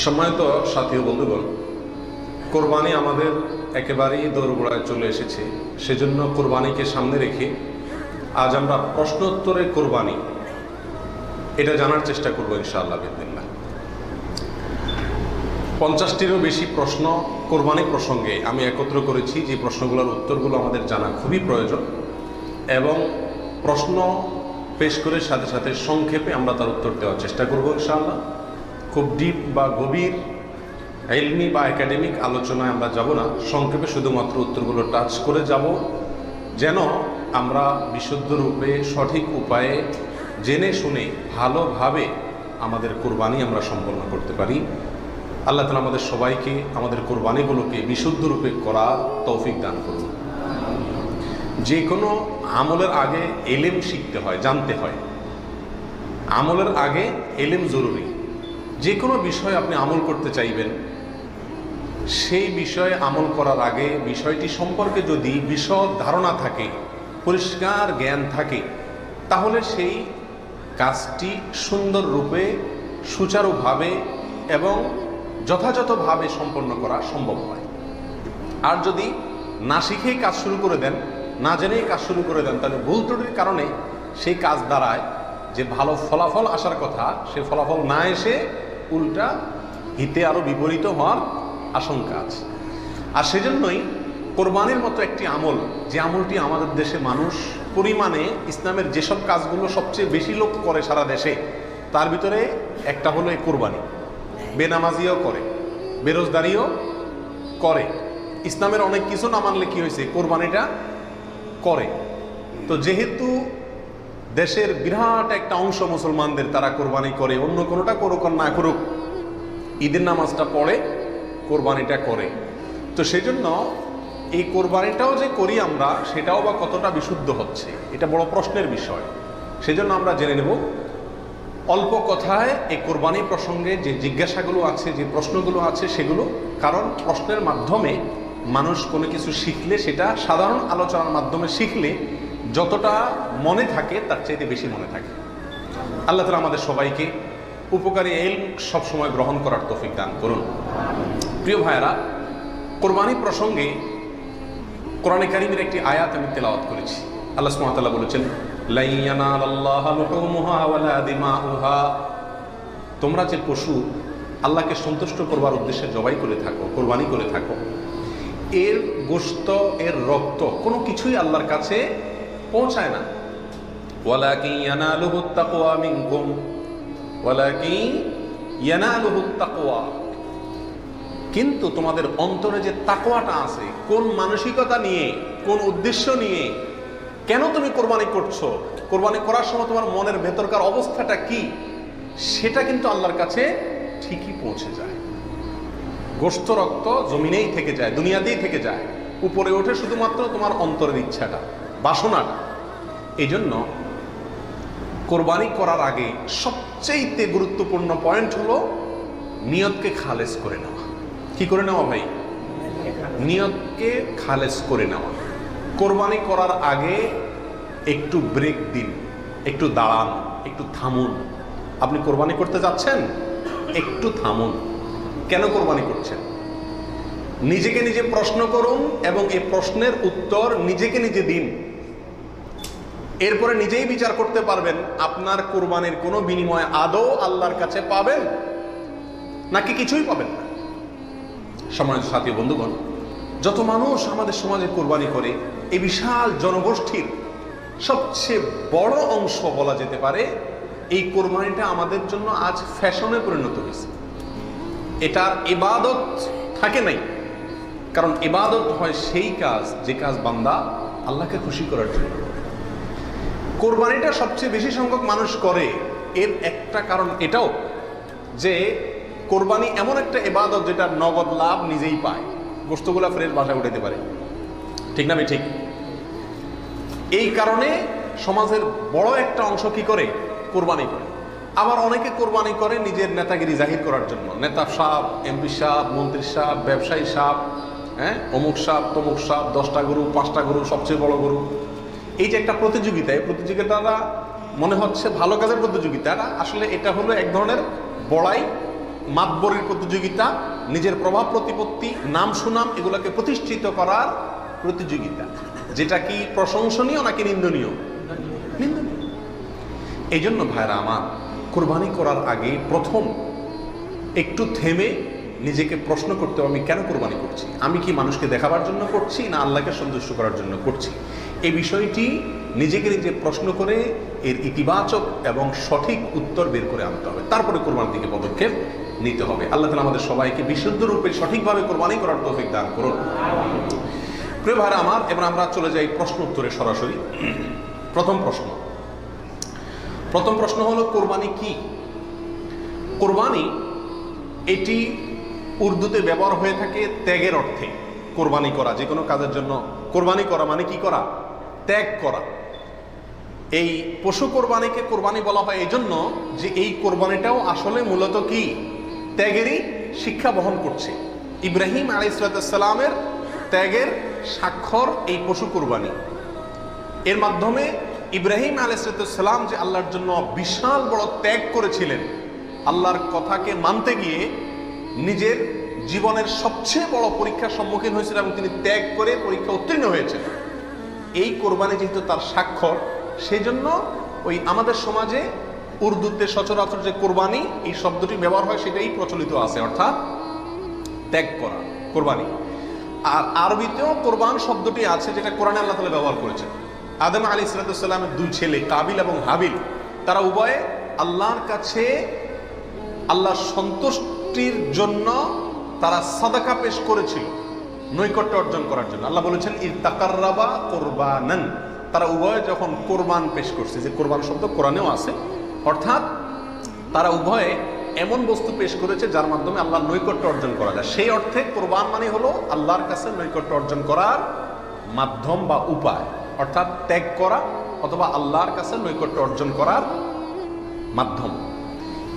সম্মানিত সাথী ও বন্ধুগণ, কোরবানি আমাদের একেবারেই দোরগোড়ায় চলে এসেছে। সেজন্য কোরবানিকে সামনে রেখে আজ আমরা প্রশ্নোত্তরে কোরবানি এটা জানার চেষ্টা করবো ইনশাআল্লাহ বিদিনিল্লাহ। 50টিরও বেশি প্রশ্ন কোরবানি প্রসঙ্গে আমি একত্র করেছি, যে প্রশ্নগুলোর উত্তরগুলো আমাদের জানা খুবই প্রয়োজন, এবং প্রশ্ন পেশ করে সাথে সাথে সংক্ষেপে আমরা তার উত্তর দেওয়ার চেষ্টা করবো ইনশাআল্লাহ। খুব ডিপ বা গভীর ইলমি বা একাডেমিক আলোচনায় আমরা যাব না, সংক্ষেপে শুধুমাত্র উত্তরগুলো টাচ করে যাব, যেন আমরা বিশুদ্ধ রূপে সঠিক উপায়ে জেনে শুনে ভালোভাবে আমাদের কোরবানি আমরা সম্পন্ন করতে পারি। আল্লাহ তাআলা আমাদের সবাইকে আমাদের কোরবানিগুলোকে বিশুদ্ধ রূপে করার তৌফিক দান করুন। যে কোনো আমলের আগে এলেম শিখতে হয়, জানতে হয়। আমলের আগে এলেম জরুরি। যে কোনো বিষয় আপনি আমল করতে চাইবেন, সেই বিষয়ে আমল করার আগে বিষয়টি সম্পর্কে যদি বিশদ ধারণা থাকে, পরিষ্কার জ্ঞান থাকে, তাহলে সেই কাজটি সুন্দর রূপে সুচারুভাবে এবং যথাযথভাবে সম্পন্ন করা সম্ভব হয়। আর যদি না শিখেই কাজ শুরু করে দেন, না জেনেই কাজ শুরু করে দেন, তাহলে ভুল ত্রুটির কারণে সেই কাজ দ্বারায় যে ভালো ফলাফল আসার কথা, সে ফলাফল না এসে উল্টা হিতে আরও বিপরীত হওয়ার আশঙ্কা আছে। আর সেজন্যই কোরবানির মতো একটি আমল, যে আমলটি আমাদের দেশে মানুষ পরিমাণে ইসলামের যেসব কাজগুলো সবচেয়ে বেশি লোক করে সারা দেশে, তার ভিতরে একটা হলো এই কোরবানি। বেনামাজিও করে, বেরোজগারিও করে, ইসলামের অনেক কিছু না মানলে কি হয়েছে, কোরবানিটা করে। তো যেহেতু দেশের বিরাট একটা অংশ মুসলমানদের তারা কোরবানি করে, অন্য কোনোটা করুক আর না করুক, ঈদের নামাজটা পড়ে, কোরবানিটা করে। তো সেজন্য এই কোরবানিটাও যে করি আমরা, সেটাও বা কতটা বিশুদ্ধ হচ্ছে, এটা বড় প্রশ্নের বিষয়। সেজন্য আমরা জেনে নেব অল্প কথায় এই কোরবানি প্রসঙ্গে যে জিজ্ঞাসাগুলো আছে, যে প্রশ্নগুলো আছে সেগুলো। কারণ প্রশ্নের মাধ্যমে মানুষ কোনো কিছু শিখলে, সেটা সাধারণ আলোচনার মাধ্যমে শিখলে যতটা মনে থাকে তার চাইতে বেশি মনে থাকে। আল্লাহ তাআলা আমাদের সবাইকে উপকারী ইলম সবসময় গ্রহণ করার তৌফিক দান করুন। প্রিয় ভাইয়েরা, কোরবানি প্রসঙ্গে কোরআনে কারীমের একটি আয়াত আমি তেলাওয়াত করেছি। আল্লাহ সুবহানাহু ওয়া তাআলা বলেছেন, লা ইয়ানালাল্লাহা লুহুমুহা ওয়ালা দিমাউহা। তোমরা যে পশু আল্লাহকে সন্তুষ্ট করবার উদ্দেশ্যে জবাই করে থাকো, কোরবানি করে থাকো, এর গোশত, এর রক্ত কোনো কিছুই আল্লাহর কাছে পৌঁছায় না। ওয়ালাকিন ইয়ানালুহুত তাকওয়া মিনকুম, ওয়ালাকিন ইয়ানালুহুত তাকওয়া। কিন্তু তোমাদের অন্তরে যে তাকওয়াটা আছে, কোন মানসিকতা নিয়ে, কোন উদ্দেশ্য নিয়ে, কেন তুমি কোরবানি করছো, কোরবানি করার সময় তোমার মনের ভেতরকার অবস্থাটা কি, সেটা কিন্তু আল্লাহর কাছে ঠিকই পৌঁছে যায়। গোশত রক্ত জমিনেই থেকে যায়, দুনিয়াতেই থেকে যায়, উপরে ওঠে শুধুমাত্র তোমার অন্তরের ইচ্ছাটা, বাসনাটা। এই জন্য কোরবানি করার আগে সবচেয়ে গুরুত্বপূর্ণ পয়েন্ট হলো নিয়তকে খালেস করে নেওয়া। কি করে নেওয়া ভাই? নিয়তকে খালেস করে নেওয়া। কোরবানি করার আগে একটু ব্রেক দিন, একটু দাঁড়ান, একটু থামুন। আপনি কোরবানি করতে যাচ্ছেন, একটু থামুন। কেন কোরবানি করছেন? নিজেকে নিজে প্রশ্ন করুন এবং এই প্রশ্নের উত্তর নিজেকে নিজে দিন। এরপরে নিজেই বিচার করতে পারবেন আপনার কোরবানির কোনো বিনিময় আদৌ আল্লাহর কাছে পাবেন নাকি কিছুই পাবেন না। সম্মানিত সাথী বন্ধুগণ, যত মানুষ আমাদের সমাজে কোরবানি করে, এই বিশাল জনগোষ্ঠীর সবচেয়ে বড় অংশ বলা যেতে পারে, এই কোরবানিটা আমাদের জন্য আজ ফ্যাশনে পরিণত হয়েছে। এটার ইবাদত থাকে নাই। কারণ ইবাদত হয় সেই কাজ, যে কাজ বান্দা আল্লাহকে খুশি করার জন্য। কোরবানিটা সবচেয়ে বেশি সংখ্যক মানুষ করে, এর একটা কারণ এটাও যে কোরবানি এমন একটা ইবাদত যেটা নগদ লাভ নিজেই পায়। গোশতগুলা ফ্রেশ বাসায় উঠাইতে পারে, ঠিক না? ঠিক। এই কারণে সমাজের বড় একটা অংশ কি করে? কোরবানি করে। আবার অনেকে কোরবানি করে নিজের নেতাগিরি জাহির করার জন্য। নেতা সাহেব, এমপি সাহেব, মন্ত্রী সাহেব, ব্যবসায়ী সাহেব, অমুক সাহেব, তমুক সাহেব, 10টা গরু, 5টা গরু, সবচেয়ে বড় গরু। এই যে একটা প্রতিযোগিতা, এই প্রতিযোগিতাটা মনে হচ্ছে ভালো কাজের প্রতিযোগিতা, আসলে এটা হলো এক ধরনের বড়াই মাতবরের প্রতিযোগিতা, নিজের প্রভাব প্রতিপত্তি, নাম সুনাম এগুলোকে প্রতিষ্ঠিত করার প্রতিযোগিতা, যেটা কি প্রশংসনীয় নাকি নিন্দনীয়? নিন্দনীয়। এই জন্য ভাইরা আমার, কোরবানি করার আগে প্রথম একটু থেমে নিজেকে প্রশ্ন করতে হবে, আমি কেন কোরবানি করছি? আমি কি মানুষকে দেখাবার জন্য করছি না আল্লাহকে সন্তুষ্ট করার জন্য করছি? এই বিষয়টি নিজেকে নিজে প্রশ্ন করে এর ইতিবাচক এবং সঠিক উত্তর বের করে আনতে হবে, তারপরে কোরবানির দিকে পদক্ষেপ নিতে হবে। আল্লাহ তাআলা আমাদের সবাইকে বিশুদ্ধ রূপে সঠিকভাবে কোরবানি করার তৌফিক দান করুন। প্রিয় ভাইরা আমার, এবার আমরা চলে যাই প্রশ্ন উত্তরে সরাসরি। প্রথম প্রশ্ন হলো, কোরবানি কি? কোরবানি এটি উর্দুতে ব্যবহার হয়ে থাকে ত্যাগের অর্থে। কোরবানি করা, যে কোনো কাজের জন্য কোরবানি করা মানে কি করা? ত্যাগ করা। এই পশু কোরবানিকে কোরবানি বলা হয় এই জন্য যে এই কোরবানিটাও আসলে মূলত কি? ত্যাগেরই শিক্ষা বহন করছে। ইব্রাহিম আলাইহিস সালামের ত্যাগের স্বাক্ষর এই পশু কোরবানি। এর মাধ্যমে ইব্রাহিম আলাইহিস সালাম যে আল্লাহর জন্য বিশাল বড় ত্যাগ করেছিলেন, আল্লাহর কথাকে মানতে গিয়ে নিজের জীবনের সবচেয়ে বড় পরীক্ষার সম্মুখীন হয়েছিলেন এবং তিনি ত্যাগ করে পরীক্ষা উত্তীর্ণ হয়েছেন। এই কোরবানি যেহেতু তার স্বাক্ষর, সেই জন্য ওই আমাদের সমাজে উর্দুতে সচরাচর যে কোরবানি এই শব্দটি ব্যবহার হয় সেটাই প্রচলিত আছে, অর্থাৎ ত্যাগ করা, কোরবানি। আর আরবিতেও কোরবান শব্দটি আছে, যেটা কোরআনে আল্লাহ তাআলা ব্যবহার করেছেন। আদম আলাইহিস সালামের দুই ছেলে কাবিল এবং হাবিল, তারা উভয়ে আল্লাহর কাছে আল্লাহর সন্তুষ্টির জন্য তারা সাদাকা পেশ করেছিল, নৈকট্য অর্জন করার জন্য। আল্লাহ বলেছেন ইত্তাকাররাবা কুরবানান, তারা উভয়ে যখন কোরবান পেশ করছে, যে কোরবান শব্দ কোরআনেও আছে, অর্থাৎ তারা উভয়ে এমন বস্তু পেশ করেছে যার মাধ্যমে আল্লাহর নৈকট্য অর্জন করা যায়। সেই অর্থে কোরবান মানে হলো আল্লাহর কাছে নৈকট্য অর্জন করার মাধ্যম বা উপায়, অর্থাৎ ত্যাগ করা অথবা আল্লাহর কাছে নৈকট্য অর্জন করার মাধ্যম।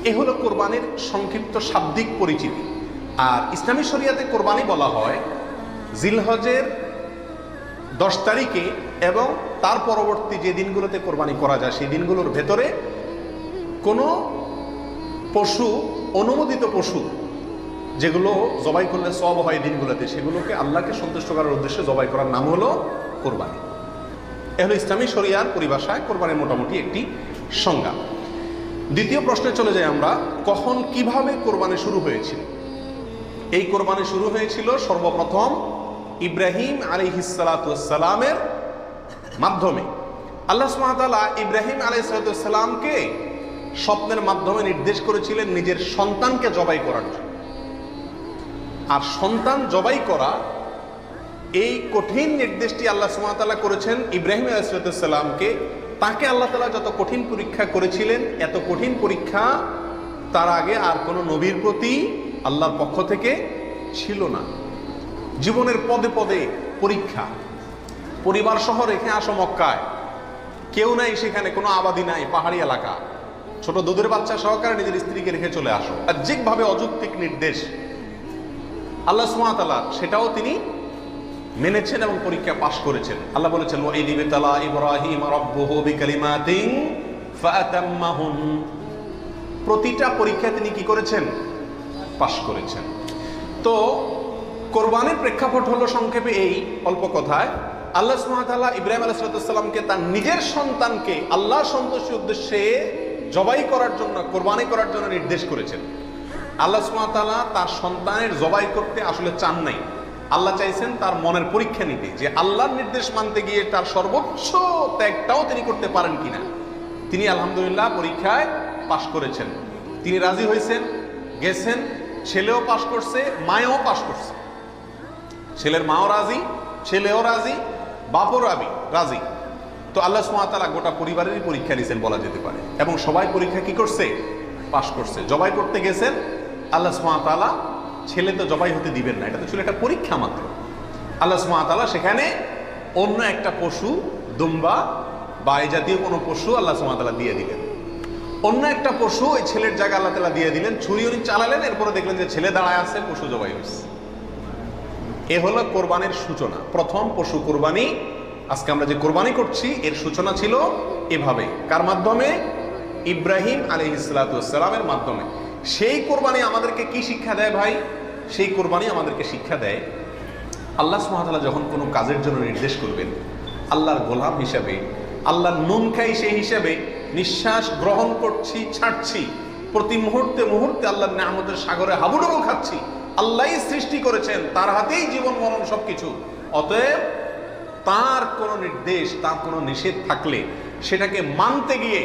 এ হলো কোরবানির সংক্ষিপ্ত শাব্দিক পরিচিতি। আর ইসলামী শরিয়াতে কোরবানি বলা হয় জিলহজের 10 তারিখে এবং তার পরবর্তী যে দিনগুলোতে কোরবানি করা যায় সেই দিনগুলোর ভেতরে কোনো পশু, অনুমোদিত পশু যেগুলো জবাই করলে সওয়াব হয় দিনগুলোতে, সেগুলোকে আল্লাহকে সন্তুষ্ট করার উদ্দেশ্যে জবাই করার নাম হলো কোরবানি। এ হলো ইসলামী শরিয়ার পরিভাষায় কোরবানির মোটামুটি একটি সংজ্ঞা। দ্বিতীয় প্রশ্নে চলে যাই আমরা, কখন কিভাবে কোরবানি শুরু হয়েছিল? এই কোরবানি শুরু হয়েছিল সর্বপ্রথম ইব্রাহিম আলাইহিস সালামের মাধ্যমে। আল্লাহ সুবহানাহু ওয়া তাআলা ইব্রাহিম আলাইহিস সালামকে স্বপ্নের মাধ্যমে নির্দেশ করেছিলেন নিজের সন্তানকে জবাই করার জন্য। আর সন্তান জবাই করা, এই কঠিন নির্দেশটি আল্লাহ সুবহানাহু ওয়া তাআলা করেছেন ইব্রাহিম আলাইহিস সালামকে। তাকে আল্লাহ তাআলা যত কঠিন পরীক্ষা করেছিলেন, এত কঠিন পরীক্ষা তার আগে আর কোনো নবীর প্রতি আল্লাহর পক্ষ থেকে ছিল না। জীবনের পদে পদে পরীক্ষা। পরিবার সহ রেখে আসো মক্কায়, কেউ নাই সেখানে, কোনো আবাদি নাই, পাহাড়ি এলাকা, ছোট দুধের বাচ্চা সহকারে নিজের স্ত্রীকে রেখে চলে আসো। বাহ্যিকভাবে অযৌক্তিক নির্দেশ আল্লাহ সুবহানাহু ওয়া তাআলা, সেটাও তিনি মেনেছেন এবং পরীক্ষা পাশ করেছেন। আল্লাহ বলেছেন ওয়াইদ ইবতালা ইব্রাহিম রাব্বুহু বিকালিমাতিন ফাআতাম্মাহুন, প্রতিটা পরীক্ষায় তিনি কি করেছেন? পাশ করেছেন। তো কোরবানির প্রেক্ষাপট হলো সংক্ষেপে এই, অল্প কথায়, আল্লাহ সুবহানাহু ওয়া তাআলা ইব্রাহিম আলাইহিস সালামকে তার নিজের সন্তানকে আল্লাহ সন্তুষ্টির উদ্দেশ্যে জবাই করার জন্য, কোরবানি করার জন্য নির্দেশ করেছেন। আল্লাহ সুবহানাহু ওয়া তাআলা তার সন্তানের জবাই করতে আসলে চান নাই। আল্লাহ চাইছেন তার মনের পরীক্ষা নিতে, যে আল্লাহর নির্দেশ মানতে গিয়ে তার সর্বোচ্চ ত্যাগটাও তিনি করতে পারেন কিনা। তিনি আলহামদুলিল্লাহ পরীক্ষায় পাশ করেছেন। তিনি রাজি হয়েছেন, গেছেন, ছেলেও পাশ করছে, মায়েও পাশ করছে। ছেলের মাও রাজি, ছেলেও রাজি, বাপও রাজি। তো আল্লাহ সুবহানাহু ওয়া তাআলা গোটা পরিবারেরই পরীক্ষা নিয়েছেন বলা যেতে পারে, এবং সবাই পরীক্ষা কি করছে? পাশ করছে। জবাই করতে গেছেন, আল্লাহ সুবহানাহু ওয়া তাআলা ছেলে তো জবাই হতে দিবেন না, এটা তো ছিল একটা পরীক্ষা মাত্র। আল্লাহ সুবহানাহু ওয়া তাআলা সেখানে অন্য একটা পশু, দুম্বা বা এই জাতীয় কোনো পশু আল্লাহ সুবহানাহু ওয়া তাআলা দিয়ে দিলেন। অন্য একটা পশু ওই ছেলের জায়গা আল্লাহ তাআলা দিয়ে দিলেন। ছুরি উনি চালালেন, এরপরে দেখলেন যে ছেলে দাঁড়ায় আছে, পশু জবাই হয়েছে। এ হলো কোরবানির সূচনা, প্রথম পশু কোরবানি। আজকে আমরা যে কোরবানি করছি এর সূচনা ছিল এভাবে। কার মাধ্যমে? ইব্রাহিম আলাইহিস সালামের মাধ্যমে। সেই কোরবানি আমাদেরকে কি শিক্ষা দেয় ভাই? সেই কোরবানি আমাদেরকে শিক্ষা দেয়, আল্লাহ সুবহানাহু ওয়া তাআলা যখন কোনো কাজের জন্য নির্দেশ করবেন, আল্লাহর গোলাম হিসাবে, আল্লাহর নুন খাই সেই হিসাবে নিঃশ্বাস গ্রহণ করছি, ছাড়ছি, প্রতি মুহূর্তে মুহূর্তে আল্লাহর নিয়ামতের সাগরে হাবুডুবু খাচ্ছি। আল্লাহই সৃষ্টি করেছেন, তার হাতেই জীবন মরণ সবকিছু। অতএব তার কোনো নির্দেশ, তার কোনো নিষেধ থাকলে সেটাকে মানতে গিয়ে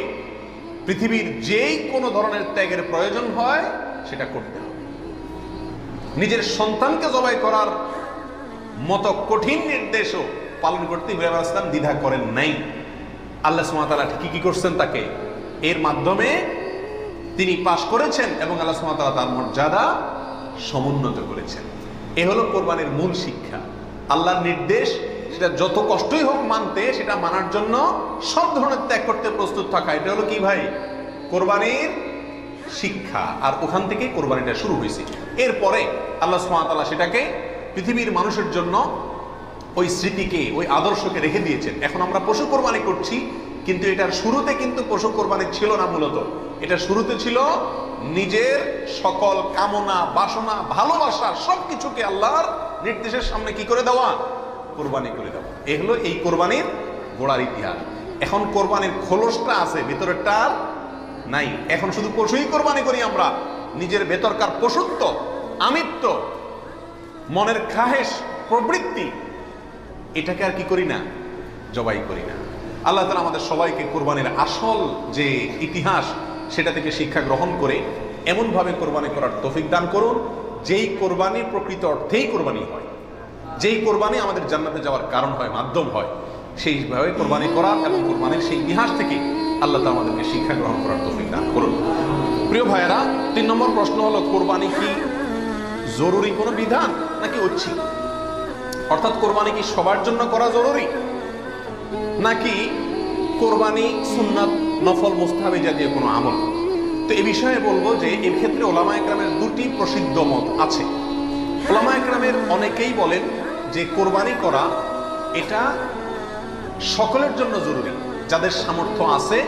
পৃথিবীর যেই কোনো ধরনের ত্যাগের প্রয়োজন হয় সেটা করতে হবে। নিজের সন্তানকে জবাই করার মতো কঠিন নির্দেশও পালন করতে ইব্রাহিম আলাইহিস সালাম দ্বিধা করেন নাই। আল্লাহ সুবহানাহু ওয়া তাআলা ঠিকই কি করছেন, তাকে এর মাধ্যমে তিনি পাশ করেছেন এবং আল্লাহ সুবহানাহু ওয়া তাআলা তার মর্যাদা সমুন্নত করেছেন। এ হলো কোরবানির মূল শিক্ষা। আল্লাহর নির্দেশ, সেটা যত কষ্টই হোক মানতে, সেটা মানার জন্য সব ধরনের ত্যাগ করতে প্রস্তুত থাকা, এটা হলো কি ভাই? কোরবানির শিক্ষা। আর ওখান থেকে কোরবানিটা শুরু হয়েছে। এরপরে আল্লাহ সুবহানাহু ওয়া তাআলা সেটাকে পৃথিবীর মানুষের জন্য ওই স্মৃতিকে, ওই আদর্শকে রেখে দিয়েছেন। এখন আমরা পশু কোরবানি করছি, কিন্তু এটার শুরুতে কিন্তু পশু কোরবানি ছিল না। মূলত এটা শুরুতে ছিল নিজের সকল কামনা, বাসনা, ভালোবাসা সবকিছুকে আল্লাহর নির্দেশের সামনে কি করে দেওয়া? কোরবানি করে দেওয়া। এ হলো এই কোরবানির গোড়ার ইতিহাস। এখন কোরবানির খোলসটা আছে, ভেতরেরটা আর নাই। এখন শুধু পশুই কোরবানি করি আমরা। নিজের ভেতরকার পশুত্ব, আমিত্ব, মনের খাহেশ, প্রবৃত্তি, এটাকে আর কি করি না? জবাই করি না। আল্লাহ তাআলা আমাদের সবাইকে কোরবানির আসল যে ইতিহাস সেটা থেকে শিক্ষা গ্রহণ করে এমনভাবে কোরবানি করার তৌফিক দান করুন, যেই কোরবানি প্রকৃত অর্থেই কোরবানি হয়, যেই কোরবানি আমাদের জান্নাতে যাওয়ার কারণ হয়, মাধ্যম হয়, সেইভাবে কোরবানি করার এবং কোরবানির সেই ইতিহাস থেকে আল্লাহ তাআলা আমাদেরকে শিক্ষা গ্রহণ করার তৌফিক দান করুন। প্রিয় ভাইয়েরা, 3 নম্বর প্রশ্ন হলো, কোরবানি কি জরুরি কোনো বিধান নাকি ঐচ্ছিক? অর্থাৎ কোরবানি কি সবার জন্য করা জরুরি, নাকি কোরবানি সুন্নাত, নফল, মুস্তাহাবি জাতীয় কোনো আমল? তো এই বিষয়ে বলবো যে এর ক্ষেত্রে ওলামায়ে কেরামের 2টি প্রসিদ্ধ মত আছে। ওলামায়ে কেরামের অনেকেই বলেন যে কোরবানি করা এটা সকলের জন্য জরুরি। যাদের সামর্থ্য আছে,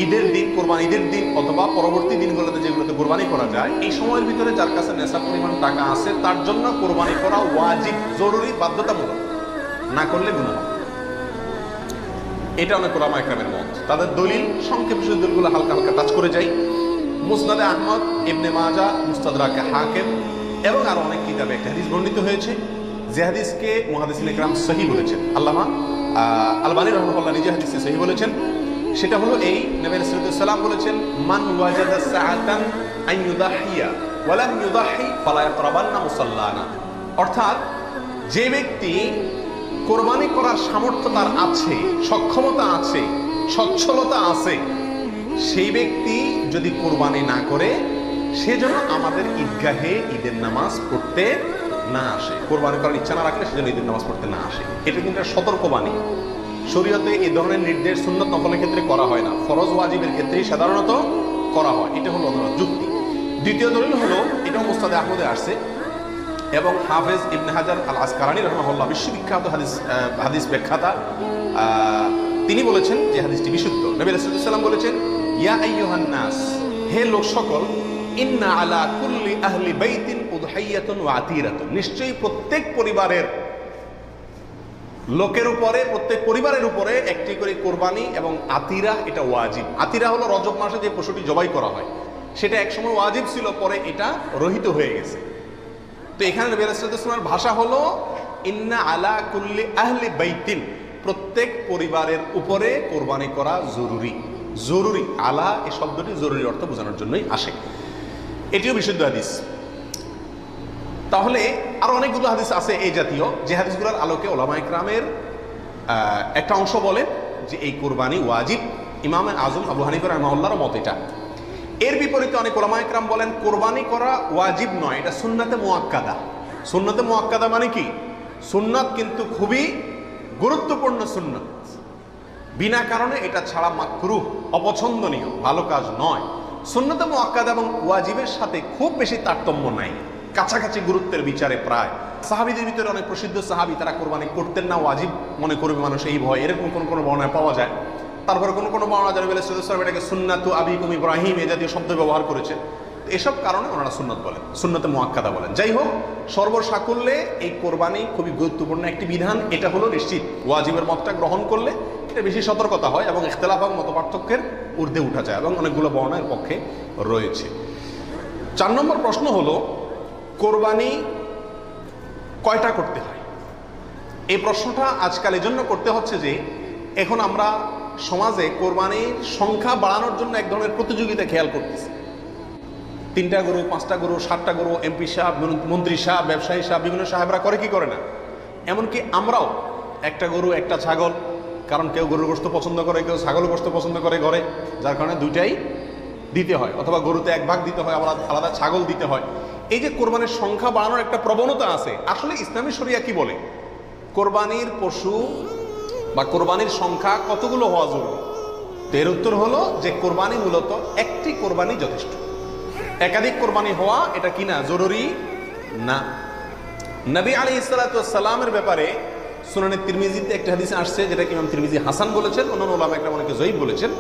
ঈদের দিন, কোরবানি ঈদের দিন অথবা পরবর্তী দিনগুলোতে যেগুলোতে কোরবানি করা যায়, এই সময়ের ভিতরে যার কাছে নেশাব পরিমাণ টাকা আছে, তার জন্য কোরবানি করা ওয়াজিব, জরুরি, বাধ্যতামূলক। না করলে গুনাহ। এটা অনেক ওলামায়ে কেরামের মত। তাদের দলিল, সংক্ষেপে শুধু দলিলগুলো হালকা হালকা টাচ করে যাই। মুসনাদে আহমদ, ইবনে মাজাহ, মুস্তাদরাকে হাকিম এবং আরো অনেক কিতাবে একটা হাদিস বর্ণিত হয়েছে, যে হাদিসকে মুহাদ্দিসিনে কেরাম সহিহ বলেছেন। আল্লামা আলবানী রাহিমাহুল্লাহ নিজে হাদিসকে সহিহ বলেছেন। সেটা হলো এই, নবী সাল্লাল্লাহু আলাইহি ওয়াসাল্লাম বলেছেন, মান ওয়াজাদা সাআতান আন ইউদাহিয়া ওয়া লাম ইউদাহি ফালা ইয়াকরাবান্না মুসাল্লানা। অর্থাৎ যে ব্যক্তি কোরবানি করার সামর্থ্য তার আছে, সক্ষমতা আছে, সচ্ছলতা আছে, সেই ব্যক্তি যদি কোরবানি না করে, সেজন্য আমাদের ঈদগাহে ঈদের নামাজ পড়তে না আসে। কোরবানি করার ইচ্ছা না রাখলে সেজন্য ঈদের নামাজ পড়তে না আসে। এটা কিন্তু একটা সতর্কবাণী। শরীয়তে এই ধরনের নির্দেশ সুন্নাত নফলের ক্ষেত্রে করা হয় না, ফরজ ওয়াজিবের ক্ষেত্রেই সাধারণত করা হয়। এটা হলো যুক্তি। দ্বিতীয় দলিল হলো, এটাও মুস্তাদে আহমদে আসছে এবং হাফেজ ইবনে হাজার আল আসকালানী রাহিমাহুল্লাহ, বিশ্ববিখ্যাত হাদিস ব্যাখ্যাতা, তিনি বলেছেন যে হাদিসটি বিশুদ্ধ। নবী সাল্লাল্লাহু আলাইহি ওয়াসাল্লাম বলেছেন, ইয়া আইয়ুহান নাস, হে লোক সকল, ইন্না আলা কুল্লি আহলি বাইতিন উদহিয়াতুন ওয়া আতিরাতুন, নিশ্চয়ই প্রত্যেক পরিবারের লোকের উপরে, প্রত্যেক পরিবারের উপরে একটি করে কোরবানি এবং আতিরা, এটা ওয়াজিব। আতিরা হলো রজব মাসে যে পশুটি জবাই করা হয়, সেটা একসময় ওয়াজিব ছিল, পরে এটা রহিত হয়ে গেছে। তো এখানে নবী সাল্লাল্লাহু আলাইহি ওয়াসাল্লামের ভাষা হলো ইন্না আলা কুল্লি আহলি বাইতিন, প্রত্যেক পরিবারের উপরে কোরবানি করা জরুরি। জরুরি, আলা এই শব্দটি জরুরি অর্থ বোঝানোর জন্যই আসে। এটিও বিশুদ্ধ হাদিস। তাহলে আরো অনেকগুলো হাদিস আছে এই জাতীয়, যে হাদিসগুলোর আলোকে ওলামায়ে কেরামের একটা অংশ বলেন যে এই কোরবানি ওয়াজিব। ইমাম আজম আবু হানিফা রাহিমাহুল্লাহর মত এটা। এর বিপরীতে অনেক ওলামায়ে কেরাম বলেন কোরবানি করা ওয়াজিব নয়, এটা সুন্নাতে মুআক্কাদা। সুন্নাতে মুআক্কাদা মানে কি? সুন্নাত কিন্তু খুবই গুরুত্বপূর্ণ সুন্নাত, বিনা কারণে এটা ছাড়া মাকরুহ, অপছন্দনীয়, ভালো কাজ নয়। সুন্নাতে মুআক্কাদা এবং ওয়াজিবের সাথে খুব বেশি তারতম্য নাই, কাছাকাছি গুরুত্বের বিচারে প্রায়। সাহাবীদের ভিতরে অনেক প্রসিদ্ধ সাহাবী, তারা কোরবানি করতেন না, ওয়াজিব মনে করবে মানুষ এই ভয়, এরকম কোন বর্ণনা পাওয়া যায়। তারপরে কোন বর্ণনা জানাবে এটাকে সুন্নাতু আবিকুম ইব্রাহিম, এ জাতীয় শব্দ ব্যবহার করেছে। এসব কারণে ওনারা সুন্নত বলেন, সুন্নতে মুআক্কাদা বলেন। যাই হোক, সর্বসাকুল্যে এই কোরবানি খুবই গুরুত্বপূর্ণ একটি বিধান, এটা হলো নিশ্চিত। ওয়াজিবের মতটা গ্রহণ করলে এটা বেশি সতর্কতা হয় এবং ইখতিলাফ এবং মতপার্থক্যের ঊর্ধ্বে উঠা যায়, এবং অনেকগুলো বর্ণের পক্ষে রয়েছে। 4 নম্বর প্রশ্ন হলো, কোরবানি কয়টা করতে হয়? এই প্রশ্নটা আজকাল এই জন্য করতে হচ্ছে যে এখন আমরা সমাজে কোরবানির সংখ্যা বাড়ানোর জন্য এক ধরনের প্রতিযোগিতা খেয়াল করতেছি। 3টা গরু, 5টা গরু, 7টা গরু, এমপি সাহেব, মন্ত্রী সাহেব, ব্যবসায়ী সাহেব, বিভিন্ন সাহেবরা করে কি করে না, এমনকি আমরাও একটা গরু একটা ছাগল, কারণ কেউ গরুর গোশত পছন্দ করে, কেউ ছাগল গোশত পছন্দ করে ঘরে, যার কারণে দুইটাই দিতে হয়, অথবা গরুতে 1 ভাগ দিতে হয়, আবার আলাদা ছাগল দিতে হয়। এই যে কোরবানির সংখ্যা বাড়ানোর একটা প্রবণতা আছে, আসলে ইসলামী শরিয়া কি বলে? কোরবানির পশু বা কোরবানির সংখ্যা কতগুলো হওয়া জরুরি? এর উত্তর হলো যে কোরবানি মূলত একটি কোরবানি যথেষ্ট। একাধিক কোরবানি হওয়া এটা কিনা জরুরি না। নবী আলাইহিস সালাতু ওয়াস সালামের ব্যাপারে সুনানে তিরমিজিতে একটা হাদিস আসছে, যেটা ইমাম তিরমিজি হাসান বলেছেন, অন্যান্য উলামা একরাম অনেকে জয়ীফ বলেছেন,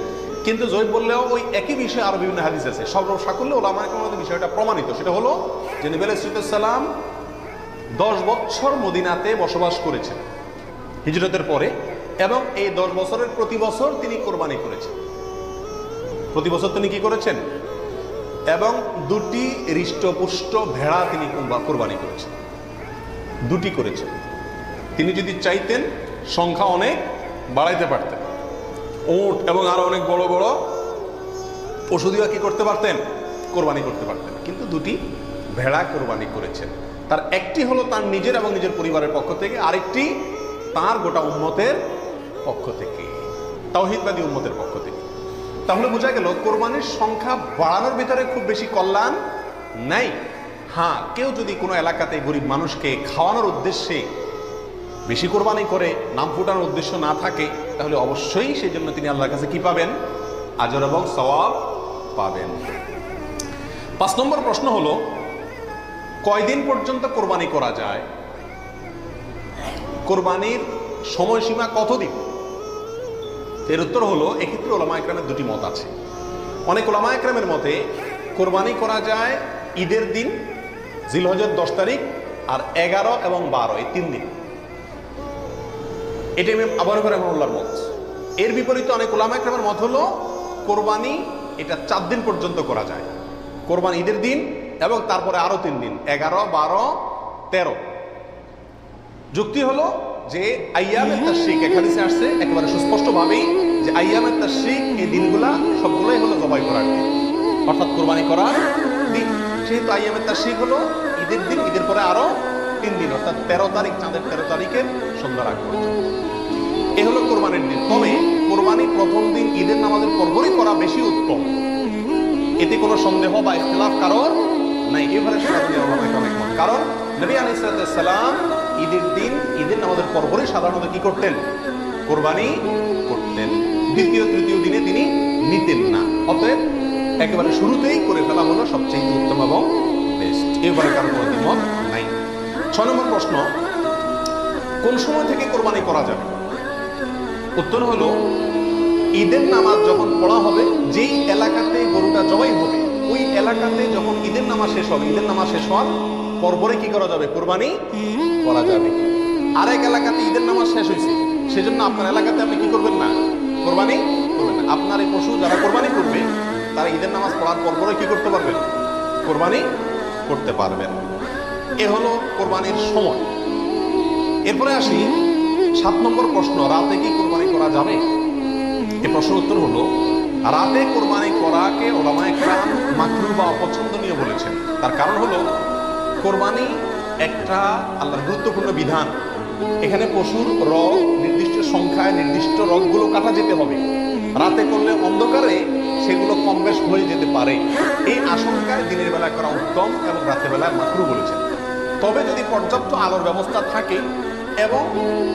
কিন্তু জয়ীফ বললেও ওই একই বিষয়ে আরো বিভিন্ন হাদিস আছে। সর্বসাকুল্যে উলামা একরামের বিষয়টা প্রমাণিত। সেটা হলো যে নবী আলাইহিস সালাম 10 বছর মদিনাতে বসবাস করেছেন হিজরতের পরে, এবং এই 10 বছরের প্রতি বছর তিনি কোরবানি করেছেন। প্রতি বছর তিনি কি করেছেন? এবং 2টি হৃষ্টপুষ্ট ভেড়া তিনি কোরবানি করেছেন, 2টি করেছেন। তিনি যদি চাইতেন সংখ্যা অনেক বাড়াইতে পারতেন, উট এবং আরো অনেক বড় বড় পশু দিয়ে কি করতে পারতেন? কোরবানি করতে পারতেন, কিন্তু 2টি ভেড়া কোরবানি করেছেন। তার একটি হলো তার নিজের এবং নিজের পরিবারের পক্ষ থেকে, আরেকটি তার গোটা উম্মতের পক্ষ থেকে, তাওহীদবাদী উম্মতের পক্ষ থেকে। তাহলে বোঝা গেল কোরবানির সংখ্যা বাড়ানোর ভিতরে খুব বেশি কল্যাণ নাই। হ্যাঁ, কেউ যদি কোনো এলাকাতে গরিব মানুষকে খাওয়ানোর উদ্দেশ্যে বেশি কোরবানি করে, নাম ফুটানোর উদ্দেশ্য না থাকে, তাহলে অবশ্যই সেই জন্য তিনি আল্লাহর কাছে কি পাবেন? আজর এবং সওয়াব পাবেন। 5 নম্বর প্রশ্ন হলো, কয়দিন পর্যন্ত কোরবানি করা যায়? কোরবানির সময়সীমা কতদিন? এর উত্তর হলো, এক্ষেত্রে ওলামা একরামের 2টি মত আছে। অনেক ওলামা একরামের মতে কোরবানি করা যায় ঈদের দিন, জিলহজের 10 তারিখ, আর 11 এবং 12 এই 3 দিন। এটা ইমাম আবু হানিফা রাহিমাহুল্লাহর মত। এর বিপরীতে অনেক ওলামা একরামের মত হলো কোরবানি এটা 4 দিন পর্যন্ত করা যায়। কোরবানি ঈদের দিন এবং তারপরে আরো 3 দিন, 11, 12, 13। যুক্তি হলো যে আইয়ামে তাশরিক, এক হাদিসে আসছে একেবারে সুস্পষ্টভাবেই যে আইয়ামে তাশরিক এই দিনগুলা সবগুলোই হলো জবাই করার দিন, অর্থাৎ কোরবানি করার দিন। সেহেতু আইয়ামে তাশরিক হলো ঈদের দিন, ঈদের পরে আরো 3 দিন, অর্থাৎ 13 তারিখ, চাঁদের 13 তারিখের সন্ধ্যার আগ পর্যন্ত। এ হলো কোরবানির দিন। তবে কোরবানি প্রথম দিন ঈদের নামাজের পরপরই করা বেশি উত্তম, এতে কোনো সন্দেহ বা ইখতিলাফ কারণ নাই। এবারে কারণ নবী আলাইহিস সালাম ঈদের দিন ঈদের নামাজের পরপরই সাধারণত কি করতেন? কোরবানি করতেন। দ্বিতীয় তৃতীয় দিনে তিনি নিতেন না। অতএব একেবারে শুরুতেই করে ফেলা হলো সবচেয়ে উত্তম এবং বেস্ট। এবারে কারণ কোনো দ্বিমত নাই। 6 নম্বর প্রশ্ন, কোন সময় থেকে কোরবানি করা যাবে? উত্তর হলো, ঈদের নামাজ যখন পড়া হবে, যেই এলাকাতে গরুটা জবাই হবে, ওই এলাকাতে যখন ঈদের নামাজ শেষ হবে, ঈদের নামাজ শেষ হওয়ার পরপরে কি করা যাবে? কোরবানি করা যাবে। আরেক এলাকাতে ঈদের নামাজ শেষ হয়েছে, সেজন্য আপনার এলাকাতে আপনি কি করবেন না? কোরবানি করবেন না। আপনার এই পশু যারা কোরবানি করবে, তারা ঈদের নামাজ পড়ার পরপরে কি করতে পারবেন? কোরবানি করতে পারবেন। এ হলো কোরবানির সময়। এরপরে আসি 7 নম্বর প্রশ্ন, রাতে কি কোরবানি করা যাবে? এই প্রশ্নের উত্তর হলো, রাতে কোরবানি করাকে উলামায়ে কেরাম মাকরুহ বা অপছন্দনীয় বলেছেন। তার কারণ হলো, কোরবানি একটা আল্লাহর গুরুত্বপূর্ণ বিধান। এখানে পশুর রগ নির্দিষ্ট সংখ্যায়, নির্দিষ্ট রগগুলো কাটা যেতে হবে। রাতে করলে অন্ধকারে সেগুলো কম বেশ হয়ে যেতে পারে, এই আশঙ্কায় দিনের বেলা করা উত্তম এবং রাতের বেলায় মাকরুহ বলেছেন। তবে যদি পর্যাপ্ত আলোর ব্যবস্থা থাকে এবং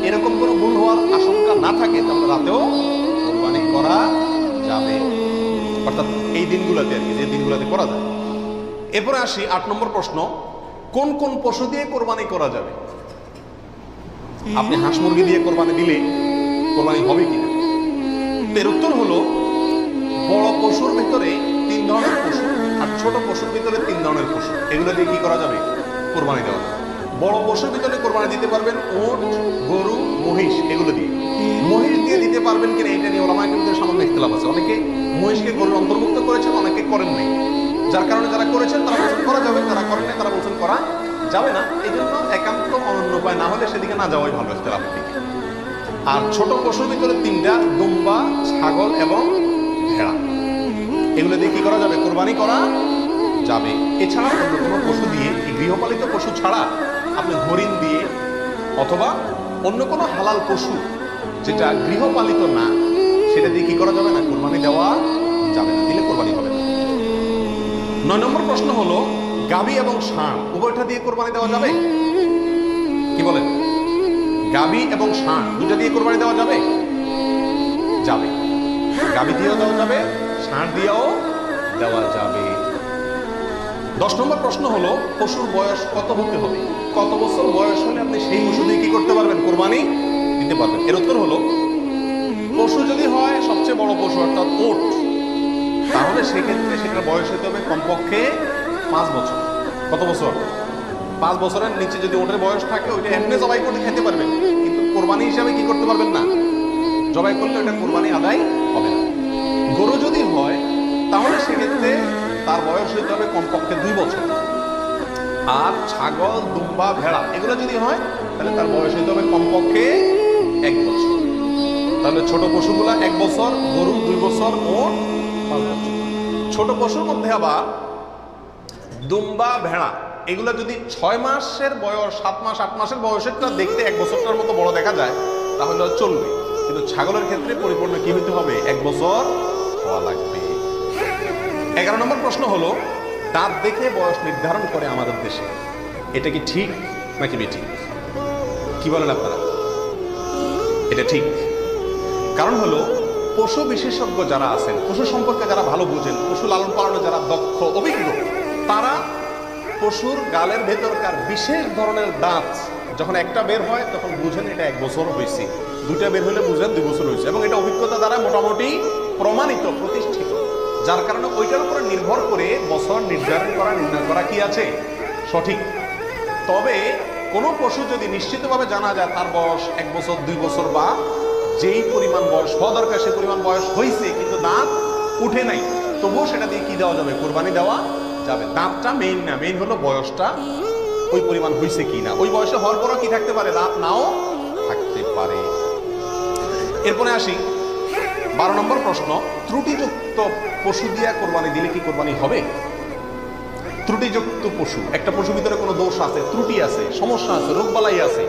এরকম কোনো ভুল হওয়ার আশঙ্কা না থাকে, তাহলে রাতেও কোরবানি করা যাবে, অর্থাৎ এই দিনগুলোতে আর কি, যে দিনগুলোতে করা যায়। এরপরে আসি 8 নম্বর প্রশ্ন, কোন কোন পশু দিয়ে কোরবানি করা যাবে? আপনি হাঁস মুরগি দিয়ে কোরবানি দিলে কোরবানি হবে কিনা? এর উত্তর হলো, বড় পশুর ভিতরে 3 ধরনের পশু আর ছোট পশুর ভিতরে 3 ধরনের পশু, এগুলো দিয়ে কি করা যাবে? কোরবানি দেওয়া যাবে। বড় পশুর ভিতরে কোরবানি দিতে পারবেন উট, গরু, মহিষ, এগুলো দিয়ে। মহিষ দিয়ে দিতে পারবেন কিনা এটা নিয়ে ওলামায়ে কেরামদের সামান্য ইখতিলাফ আছে। অনেকে মহিষকে গরুর অন্তর্ভুক্ত করেছেন, অনেকে করেন নাই। যার কারণে যারা করেছেন তারা বলছেন করা যাবে, যারা করেন নাই তারা বলছেন করা যাবে না। এই জন্য একান্ত অনন্য উপায় না হলে সেদিকে না যাওয়াই ভালো ইখতিলাফের দিকে। আর ছোট পশুর ভিতরে 3টা, দুম্বা, ছাগল এবং ভেড়া, এগুলো দিয়ে কি করা যাবে? কোরবানি করা যাবে। এছাড়া অন্য কোনো পশু দিয়ে, এই গৃহপালিত পশু ছাড়া আপনি হরিণ দিয়ে অথবা অন্য কোনো হালাল পশু যেটা গৃহপালিত না, সেটা দিয়ে কি করা যাবে না? কোরবানি দেওয়া যাবে না, দিলে কোরবানি হবে না। 9 নম্বর প্রশ্ন হলো, গাভী এবং ষাঁড় উভয়টা দিয়ে কোরবানি দেওয়া যাবে? কি বলেন? গাভী এবং ষাঁড় দুটা দিয়ে কোরবানি দেওয়া যাবে? যাবে। গাভী দিয়েও দেওয়া যাবে, ষাঁড় দিয়েও দেওয়া যাবে। 10 নম্বর প্রশ্ন হলো, পশুর বয়স কত হতে হবে? কত বছর বয়স হলে আপনি সেই পশু দিয়ে কি করতে পারবেন? কোরবানি দিতে পারবেন। এর উত্তর হলো, পশু যদি হয় সবচেয়ে বড় পশু অর্থাৎ উট, তাহলে সেক্ষেত্রে সেটার বয়স হতে হবে কমপক্ষে 5 বছর। কত বছর? 5 বছরের নিচে যদি উটের বয়স থাকে, ওইটা এমনি জবাই করে খেতে পারবেন, কিন্তু কোরবানি হিসাবে কি করতে পারবেন না, জবাই করলে ওটা কোরবানি আদায় হবে না। গরু যদি হয় তাহলে সেক্ষেত্রে তার বয়স হতে হবে কমপক্ষে 2 বছর। আর ছাগল, দুম্বা, ভেড়া এগুলো যদি হয় তাহলে তার বয়স হতে হবে কমপক্ষে 1 বছর। তাহলে ছোট পশুগুলা 1 বছর, গরু 2 বছর ও 5 বছর। ছোট পশুর মধ্যে আবার দুম্বা, ভেড়া এগুলো যদি 6 মাসের বয়স, 7 মাস, 8 মাসের বয়সেরটা দেখতে 1 বছরটার মতো বড় দেখা যায় তাহলে চলবে, কিন্তু ছাগলের ক্ষেত্রে পরিপূর্ণ কি হইতে হবে? 1 বছর হওয়া লাগবে। 11 নম্বর প্রশ্ন হলো, দাঁত দেখে বয়স নির্ধারণ করে আমাদের দেশে, এটা কি ঠিক নাকি বেঠিক? কি বলেন আপনারা? এটা ঠিক। কারণ হলো, পশু বিশেষজ্ঞ যারা আছেন, পশু সম্পর্কে যারা ভালো বুঝেন, পশু লালন পালনে যারা দক্ষ, অভিজ্ঞ, তারা পশুর গালের ভেতরকার বিশেষ ধরনের দাঁত যখন একটা বের হয় তখন বুঝেন এটা 1 বছর হয়েছে, 2টা বের হলে বুঝেন 2 বছর হয়েছে, এবং এটা অভিজ্ঞতা দ্বারা মোটামুটি প্রমাণিত, প্রতিষ্ঠিত। যার কারণে ওইটার উপরে নির্ভর করে বছর নির্ধারণ করা, নির্ণয় করা কি আছে? সঠিক। তবে কোনো পশু যদি নিশ্চিতভাবে জানা যায় তার বয়স 1 বছর, 2 বছর বা যেই পরিমাণ বয়স হওয়া দরকার সেই পরিমাণ বয়স হয়েছে কিন্তু দাঁত উঠে নাই, তবুও সেটা দিয়ে কি দেওয়া যাবে? কোরবানি দেওয়া যাবে। দাঁতটা মেইন না, মেইন হলো বয়সটা ওই পরিমাণ হয়েছে কি না। ওই বয়সে হওয়ার পরও কি থাকতে পারে? দাঁত নাও থাকতে পারে। এরপরে আসি 12 নম্বর প্রশ্ন, ত্রুটিযুক্ত পশু দিয়া কোরবানি দিলে কি কোরবানি হবে? ত্রুটিযুক্ত পশু, একটা পশুর ভিতরে কোনো দোষ আছে, ত্রুটি আছে, সমস্যা আছে, রোগবালাই আছে,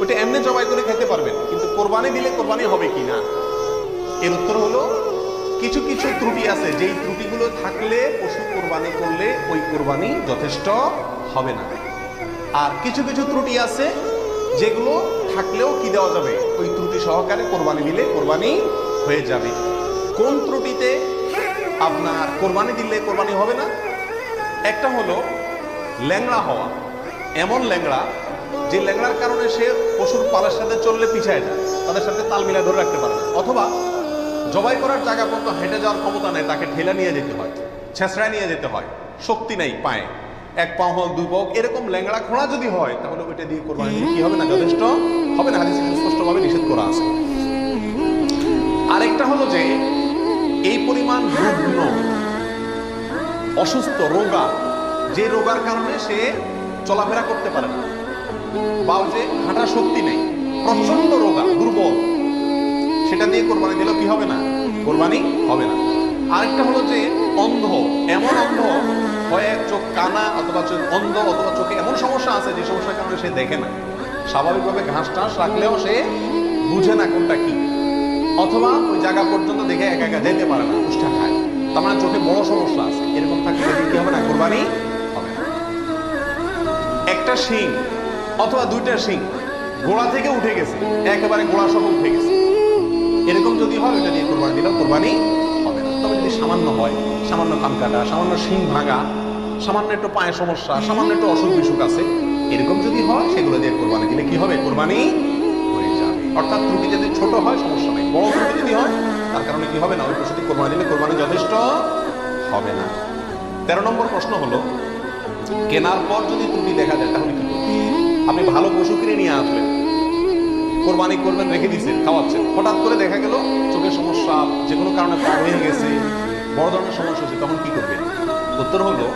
ওইটা এমনি জবাই করে খেতে পারবেন, কিন্তু কোরবানি দিলে কোরবানি হবে কি না? এর উত্তর হলো, কিছু কিছু ত্রুটি আছে, যেই ত্রুটিগুলো থাকলে পশু কোরবানি করলে ওই কোরবানি যথেষ্ট হবে না। আর কিছু কিছু ত্রুটি আছে যেগুলো থাকলেও কি দেওয়া যাবে? ওই ত্রুটি সহকারে কোরবানি দিলে কোরবানি হয়ে যাবে। কোন ত্রুটিতে আপনার কোরবানি দিলে কোরবানি হবে না? একটা হলো ল্যাংড়া হওয়া, এমন ল্যাংড়া যে ল্যাংড়ার কারণে সে পশুর পালের সাথে চললে পিছায় যায়, তাদের সাথে তাল মিলা ধরে রাখতে পারে না, অথবা জবাই করার জায়গা পর্যন্ত হেঁটে যাওয়ার ক্ষমতা নেই, তাকে ঠেলা নিয়ে যেতে হয়, ছেঁচড়ায় নিয়ে যেতে হয়, শক্তি নেই পায়ে, 1 পা হোক 2 পা হোক, এরকম ল্যাংড়া খোঁড়া যদি হয় তাহলে ওইটা দিয়ে কোরবানি কি হবে না? যথেষ্ট হবে না, হাদিসে স্পষ্টভাবে নিষেধ করা আছে। আরেকটা হলো যে এই পরিমাণ রুগ্ন, অসুস্থ, রোগা, যে রোগার কারণে সে চলাফেরা করতে পারে না, বা যে হাঁটার শক্তি নেই, প্রচন্ড রোগা, দুর্বল, সেটা দিয়ে কোরবানি দিলেও কি হবে না? কোরবানি হবে না। আরেকটা হলো যে অন্ধ, এমন অন্ধ হয়, এক চোখ কানা অথবা চোখ অন্ধ, অথবা চোখে এমন সমস্যা আছে যে সমস্যার কারণে সে দেখে না, স্বাভাবিকভাবে ঘাস টাস রাখলেও সে বুঝে না কোনটা কি, অথবা ওই জায়গা পর্যন্ত দেখে একা একা যেতে পারে না, উষ্ঠা খায়, তার মানে চোখে বড় সমস্যা আছে, এরকম থাকলে কি হবে না? কোরবানি হবে না। একটা শিং অথবা 2টা শিং গোড়া থেকে উঠে গেছে, একেবারে গোড়া সহ উঠে গেছে, এরকম যদি হয় ওইটা দিয়ে কোরবানি দিলেও কোরবানি হবে না। তবে যদি সামান্য হয়, সামান্য কান কাটা, সামান্য শিং ভাঙা, সামান্য একটু পায়ের সমস্যা, সামান্য একটু অসুখ বিসুখ আছে, এরকম যদি হয় সেগুলো দিয়ে কোরবানি দিলে কি হবে? কোরবানি হয়ে যাবে। অর্থাৎ ত্রুটি যদি ছোট হয় সমস্যা নেই, বড় ত্রুটি যদি হয় তার কারণে কি হবে না? ওই পশুটি কোরবানি দিলে কোরবানি যথেষ্ট হবে না। 13 নম্বর প্রশ্ন হলো, কেনার পর যদি ত্রুটি দেখা যায় তাহলে কি করবেন? আপনি ভালো পশু কিনে নিয়ে আসলেন, কোরবানি করবেন, রেখে দিয়েছেন, খাওয়াচ্ছেন, হঠাৎ করে দেখা গেল চোখের সমস্যা, যে কোনো কারণে পা হয়ে গেছে, বড় ধরনের সমস্যা হচ্ছে, তখন কি করবেন? উত্তর হলো,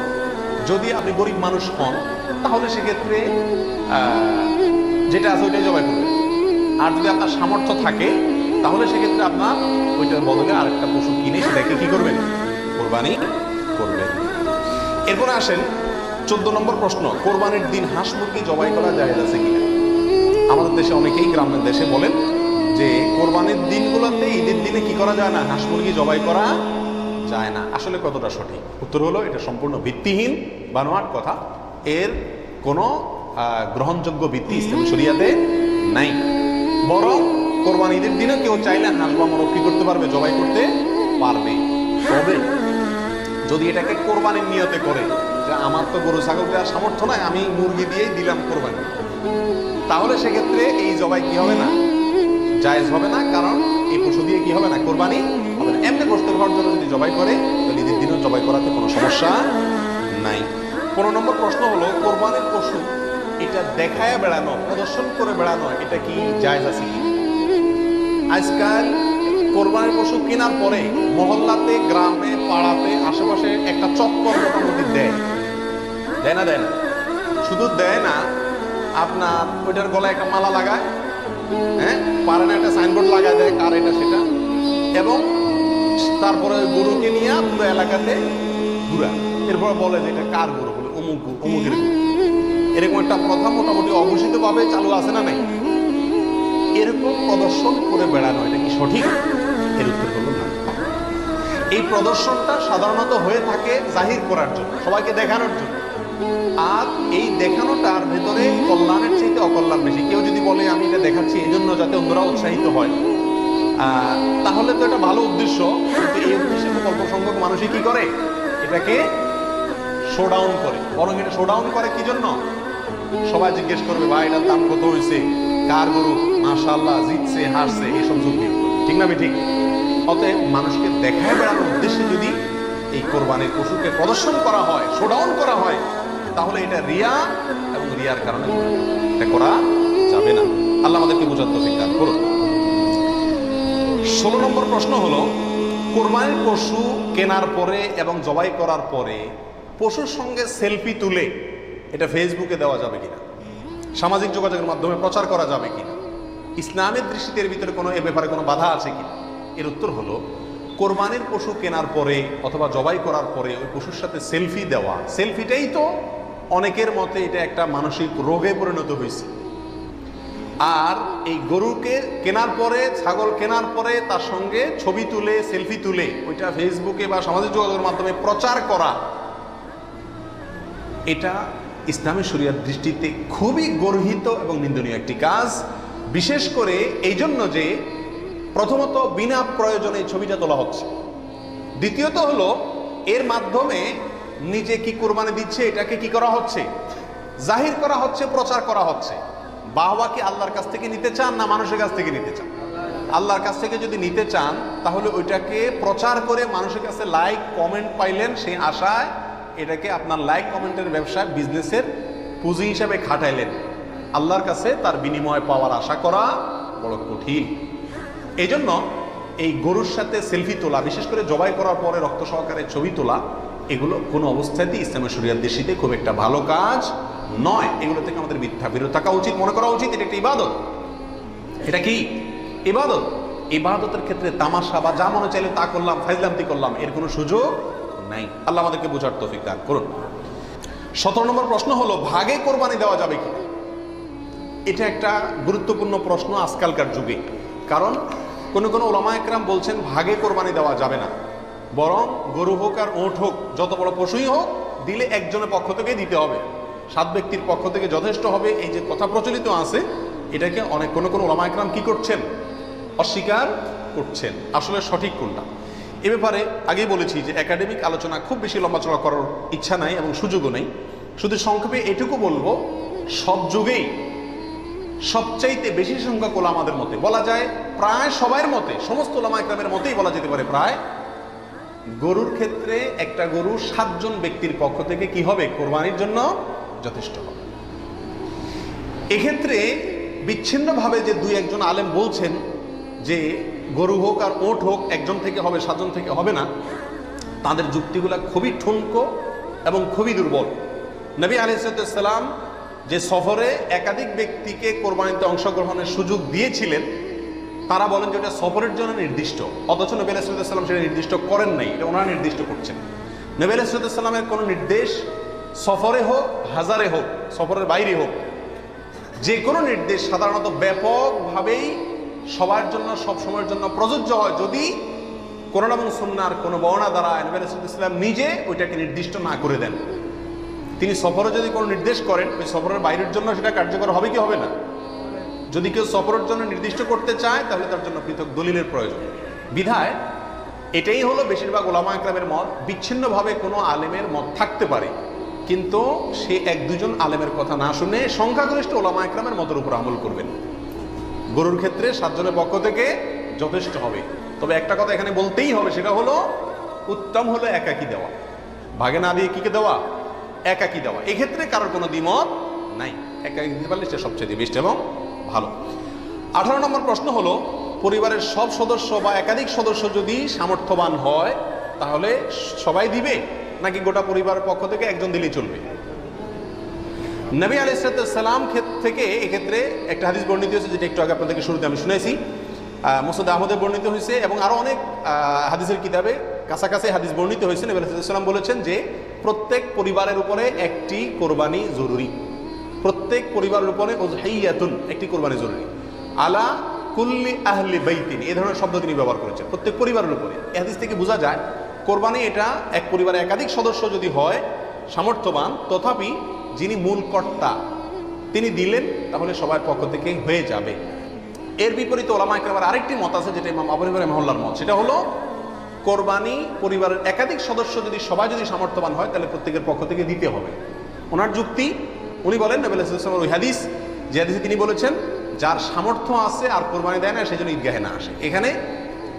যদি আপনি গরিব মানুষ হন তাহলে সেক্ষেত্রে যেটা আছে ওইটাই জবাই করবেন। আর যদি আপনার সামর্থ্য থাকে তাহলে সেক্ষেত্রে আপনার ওইটার বদলে আরেকটা পশু কিনে সেটাকে কি করবেন? কোরবানি করবেন। এরপরে আসেন 14 নম্বর প্রশ্ন, কোরবানির দিন হাঁস মুরগি জবাই করা জায়েজ আছে কিনা? আমাদের দেশে অনেকেই গ্রামের দেশে বলেন যে কোরবানির দিনগুলোতে, ঈদের দিনে কি করা যায় না? হাঁস মুরগি জবাই করা যায় না। আসলে কতটা সঠিক? উত্তর হলো, এটা সম্পূর্ণ ভিত্তিহীন বানোয়াট কথা। এর কোনো গ্রহণযোগ্য ভিত্তি ইসলামী শরিয়াতে নাই। বরং কোরবানি ঈদের দিনে কেউ চাইলে হাঁস বা মোরগ কি করতে পারবে? জবাই করতে পারবে। তবে যদি এটাকে কোরবানির নিয়তে করে যে আমার তো গরু ছাগল দেওয়ার সামর্থ্য নাই, আমি মুরগি দিয়েই দিলাম কোরবানি, তাহলে সেক্ষেত্রে এই জবাই কি হবে না? জায়েজ হবে না। কারণ এই পশু দিয়ে কি হবে না? কোরবানি হবে না। এমনি গোশত খাওয়ার জন্য যদি জবাই করে তাহলে ঈদের দিনও জবাই করাতে কোনো সমস্যা নাই। 15 নম্বর প্রশ্ন হলো, কোরবানির পশু এটা দেখায় বেড়ানো, প্রদর্শন করে বেড়ানো, এটা কি জায়েজ আছে কি? আজকাল কোরবানির পশু কেনার পরে মহল্লাতে, গ্রামে, পাড়াতে, আশেপাশে একটা চক্কর মোটামুটি দেয় না? দেয় না? শুধু দেয় না, আপনার ওইটার গলায় একটা মালা লাগায়, হ্যাঁ, পারে না একটা সাইনবোর্ড লাগায় দেয় কার এটা সেটা, এবং তারপরে গরুকে নিয়ে পুরো এলাকাতে ঘুরা, এরপর বলে যে এটা কার গরু, বলে অমুকের গরু। এরকম একটা প্রথা মোটামুটি অঘোষিত ভাবে চালু আছে না নাই? এরকম প্রদর্শন করে বেড়ানো, এটা কি সঠিক? এর উত্তর হলো না। এই প্রদর্শনটা সাধারণত হয়ে থাকে জাহির করার জন্য, সবাইকে দেখানোর জন্য। আর এই দেখানোটার ভেতরে কল্যাণের চাইতে অকল্যাণ বেশি। কেউ যদি বলে আমি এটা দেখাচ্ছি এই জন্য যাতে অন্যরা উৎসাহিত হয়, তাহলে তো এটা ভালো উদ্দেশ্য, কিন্তু এই উদ্দেশ্যে খুব অল্প সংখ্যক মানুষই কি করে? এটাকে শোডাউন করে। বরং এটা শোডাউন করে কি জন্য? সবাই জিজ্ঞেস করবে, ভাই এটার দাম কত হয়েছে, কার গরু, মাশাআল্লাহ, জিতছে, হারছে, এইসব যুক্তি। ঠিক না? ঠিক। অতএব মানুষকে দেখায় বেড়ানোর উদ্দেশ্যে যদি এই কোরবানির পশুকে প্রদর্শন করা হয়, শোডাউন করা হয়, তাহলে এটা রিয়া, এবং রিয়ার কারণে এটা করা যাবে না। আল্লাহ আমাদেরকে বোঝার তৌফিক দান করুন। 16 নম্বর প্রশ্ন হলো, কোরবানির পশু কেনার পরে এবং জবাই করার পরে পশুর সঙ্গে সেলফি তুলে এটা ফেসবুকে দেওয়া যাবে কিনা? সামাজিক যোগাযোগের মাধ্যমে প্রচার করা যাবে কিনা? ইসলামের দৃষ্টিতে এর ভিতরে কোনো, এ ব্যাপারে কোনো বাধা আছে কিনা? এর উত্তর হলো, কোরবানির পশু কেনার পরে অথবা জবাই করার পরে ওই পশুর সাথে সেলফি দেওয়া, সেলফিটাই তো অনেকের মতে এটা একটা মানসিক রোগে পরিণত হয়েছে। আর এই গরুকে কেনার পরে, ছাগল কেনার পরে তার সঙ্গে ছবি তুলে, সেলফি তুলে ওইটা ফেসবুকে বা সামাজিক যোগাযোগের মাধ্যমে প্রচার করা, এটা ইসলামী শরিয়ার দৃষ্টিতে খুবই গর্হিত এবং নিন্দনীয় একটি কাজ। বিশেষ করে এই জন্য যে প্রথমত বিনা প্রয়োজনে এই ছবিটা তোলা হচ্ছে, দ্বিতীয়ত হলো এর মাধ্যমে নিজে কি কোরবানি দিচ্ছে এটাকে কি করা হচ্ছে? জাহির করা হচ্ছে, প্রচার করা হচ্ছে। বাহবা কি আল্লাহর কাছ থেকে নিতে চান না মানুষের কাছ থেকে নিতে চান? আল্লাহর কাছ থেকে যদি নিতে চান তাহলে ওইটাকে প্রচার করে মানুষের কাছে লাইক কমেন্ট পাইলেন, সেই আশায় এটাকে আপনার লাইক কমেন্টের ব্যবসায়, বিজনেসের পুঁজি হিসাবে খাটাইলেন। আল্লাহর কাছে তার বিনিময় পাওয়ার আশা করা বড় কঠিন। এই জন্য এই গরুর সাথে সেলফি তোলা, বিশেষ করে জবাই করার পরে রক্ত সহকারে ছবি তোলা, এগুলো কোনো অবস্থাতেই ইসলামের শরিয়ার দৃষ্টিতে খুব একটা ভালো কাজ নয়। এগুলো থেকে আমাদের মিথ্যা বিরত থাকা উচিত, মনে করা উচিত এটা একটা ইবাদত। এটা কি ইবাদত? ইবাদতের ক্ষেত্রে তামাশা বা যা মনে চাইলে তা করলাম, ফাইজলামতি করলাম, এর কোনো সুযোগ নাই। আল্লাহ আমাদেরকে বোঝার তৌফিক দান করুন। 17 নম্বর প্রশ্ন হলো, ভাগে কোরবানি দেওয়া যাবে কি? এটা একটা গুরুত্বপূর্ণ প্রশ্ন আজকালকার যুগে। কারণ কোনো কোনো ওলামা একরাম বলছেন ভাগে কোরবানি দেওয়া যাবে না, বরং গরু হোক আর ওঁট হোক, যত বড় পশুই হোক, দিলে একজনের পক্ষ থেকে দিতে হবে, 7 ব্যক্তির পক্ষ থেকে যথেষ্ট হবে। এই যে কথা প্রচলিত আছে, এটাকে অনেক কোনো কোনো ওলামা একরাম কি করছেন? অস্বীকার করছেন। আসলে সঠিক কোনটা? এ ব্যাপারে আগেই বলেছি যে একাডেমিক আলোচনা খুব বেশি লম্বাচড়া করার ইচ্ছা নাই এবং সুযোগও নেই। শুধু সংক্ষেপে এটুকু বলবো, সব যুগেই সবচাইতে বেশি সংখ্যক ওলামাদের মতে, বলা যায় প্রায় সবার মতে, সমস্ত ওলামা একরামের মতেই বলা যেতে পারে, প্রায় গরুর ক্ষেত্রে একটা গরু 7 জন ব্যক্তির পক্ষ থেকে কি হবে? কোরবানির জন্য যথেষ্ট হবে। এক্ষেত্রে বিচ্ছিন্নভাবে যে 2-1 জন আলেম বলছেন যে গরু হোক আর ওট হোক একজন থেকে হবে, 7 জন থেকে হবে না, তাদের যুক্তিগুলা খুবই ঠুনকো এবং খুবই দুর্বল। নবী আলাইহিস সালাম যে সফরে একাধিক ব্যক্তিকে কোরবানিতে অংশগ্রহণের সুযোগ দিয়েছিলেন, তারা বলেন যে ওটা সফরের জন্য নির্দিষ্ট, অথচ নবী আলাইহিস সালাম সেটা নির্দিষ্ট করেন নাই, এটা ওনারা নির্দিষ্ট করছেন। নবী আলাইহিস সালামের কোনো নির্দেশ সফরে হোক, হাজারে হোক, সফরের বাইরে হোক, যে কোনো নির্দেশ সাধারণত ব্যাপকভাবেই সবার জন্য সব সময়ের জন্য প্রযোজ্য হয় যদি কোরআন এবং সুন্নাহর কোনো বর্ণনা দ্বারা নবী আলাইহিস সালাম নিজে ওইটাকে নির্দিষ্ট না করে দেন। তিনি সফরে যদি কোনো নির্দেশ করেন, ওই সফরের বাইরের জন্য সেটা কার্যকর হবে কি হবে না? যদি কেউ সফরের জন্য নির্দিষ্ট করতে চায় তাহলে তার জন্য পৃথক দলিলের প্রয়োজন। বিধায় এটাই হলো বেশিরভাগ ওলামা একরামের মত। বিচ্ছিন্নভাবে কোনো আলেমের মত থাকতে পারে, কিন্তু সে 1-2 জন আলেমের কথা না শুনে সংখ্যাগরিষ্ঠ ওলামা একরামের মতের উপর আমল করবেন। গরুর ক্ষেত্রে 7 জনের পক্ষ থেকে যথেষ্ট হবে। তবে একটা কথা এখানে বলতেই হবে, সেটা হলো উত্তম হলো একাকি দেওয়া, ভাগে না দিয়ে কিকে দেওয়া? একাকি দেওয়া। এক্ষেত্রে কারোর কোনো দ্বিমত নাই, একাকি দিতে পারলে সেটা সবচেয়ে বেস্ট এবং ভালো। 18 নম্বর প্রশ্ন হলো, পরিবারের সব সদস্য বা একাধিক সদস্য যদি সামর্থ্যবান হয় তাহলে সবাই দিবে, নাকি গোটা পরিবারের পক্ষ থেকে একজন দিলেই চলবে? নবী আলাইহিস সালাম থেকে এক্ষেত্রে একটা হাদিস বর্ণিত হয়েছে, যেটা একটু আগে আপনাদেরকে শুরুতে আমি শুনেছি, মুসনাদ আহমদে বর্ণিত হয়েছে এবং আরো অনেক হাদিসের কিতাবে কাছাকাছি হাদিস বর্ণিত হয়েছে। নবী আলাইহিস সালাম বলেছেন যে প্রত্যেক পরিবারের উপরে একটি কোরবানি জরুরি, প্রত্যেক পরিবারের উপরে উযহিয়াতুন, একটি কোরবানি জরুরি, আলা কুল্লি আহলি বাইতিন, এই ধরনের শব্দ তিনি ব্যবহার করেছেন, প্রত্যেক পরিবারের উপরে। এই হাদিস থেকে বোঝা যায় কোরবানি এটা এক পরিবারে একাধিক সদস্য যদি হয় সামর্থ্যবান, তথাপি যিনি মূল কর্তা তিনি দিলেন তাহলে সবার পক্ষ থেকে হয়ে যাবে। এর বিপরীতে ওলামা একরামের আরেকটি মত আছে, যেটা ইমাম আবু হানিফা রাহিমাহুল্লাহর মত, সেটা হলো কোরবানি পরিবারের একাধিক সদস্য যদি সবাই যদি সামর্থ্যবান হয় তাহলে প্রত্যেকের পক্ষ থেকে দিতে হবে। ওনার যুক্তি, উনি বলেন নবী আলাইহিস সালামের ওই হাদিস, যে হাদিসে তিনি বলেছেন যার সামর্থ্য আছে আর কোরবানি দেয় না সেই জন্য ঈদগাহে না আসে।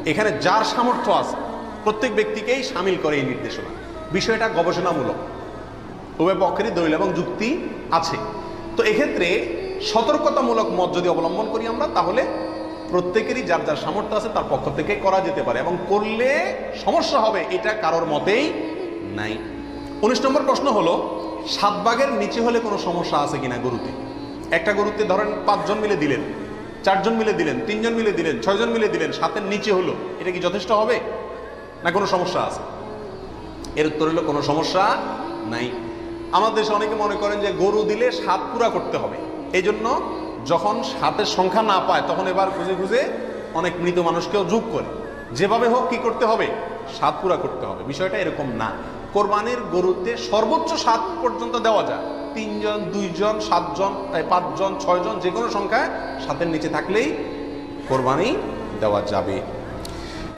এখানে যার সামর্থ্য আছে প্রত্যেক ব্যক্তিকেই শামিল করে এই নির্দেশনা। বিষয়টা গবেষণামূলক, উভয় পক্ষেরই দলিল এবং যুক্তি আছে। তো এক্ষেত্রে সতর্কতামূলক মত যদি অবলম্বন করি আমরা, তাহলে প্রত্যেকেরই যার যার সামর্থ্য আছে তার পক্ষ থেকে করা যেতে পারে, এবং করলে সমস্যা হবে এটা কারোর মতেই নাই। 19 নম্বর প্রশ্ন হলো, 7 ভাগের নিচে হলে কোনো সমস্যা আছে কিনা গরুতে? একটা গরুতে ধরেন 5 জন মিলে দিলেন, 4 জন মিলে দিলেন, 3 জন মিলে দিলেন, 6 জন মিলে দিলেন, 7-এর নিচে হলো, এটা কি যথেষ্ট হবে না কোনো সমস্যা আছে? এর উত্তর হলো কোনো সমস্যা নাই। আমাদের দেশে অনেকে মনে করেন যে গরু দিলে 7 পুরা করতে হবে, এই জন্য যখন 7-এর সংখ্যা না পায় তখন এবার খুঁজে খুঁজে অনেক মৃত মানুষকেও যোগ করে, যেভাবে হোক কি করতে হবে? 7 পুরা করতে হবে। বিষয়টা এরকম না। কোরবানির গরুতে সর্বোচ্চ 7 পর্যন্ত দেওয়া যায়, 3 জন, 2 জন, 7 জন, 5 জন, 6 জন, যে কোনো সংখ্যায় 7-এর নিচে থাকলেই কোরবানি দেওয়া যাবে।